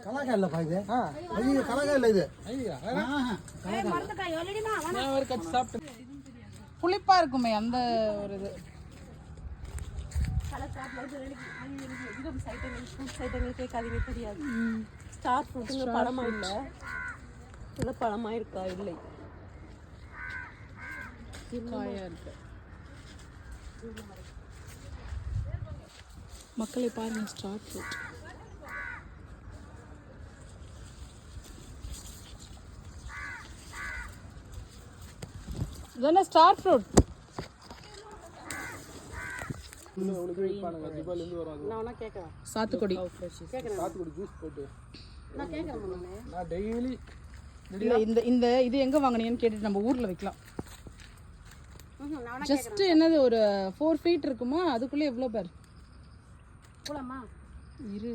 கலாக்காய் இல்லப்பா இது. ஐயோ கலாக்காய் இல்லை இது. புளிப்பா இருக்குமே அந்த ஒரு இது. கேட்காதீங்க தெரியாது. ஸ்டார் ஃப்ரூட் பழமா இல்லை, இல்லை பழமா இருக்கா இல்லை காயா இருக்கு. மக்களை பாருங்க, ஸ்டார் ஃப்ரூட். இதெல்லாம் ஸ்டார் ஃப்ரூட். சாத்துக்குடி இல்ல, இந்த இது எங்க வாங்குனீங்கன்னு கேட்டுட்டு நம்ம ஊர்ல வைக்கலாம். ஜஸ்ட் என்னது ஒரு 4 feet இருக்குமா, அதுக்குள்ள எவ்வளவு பேர் இரு.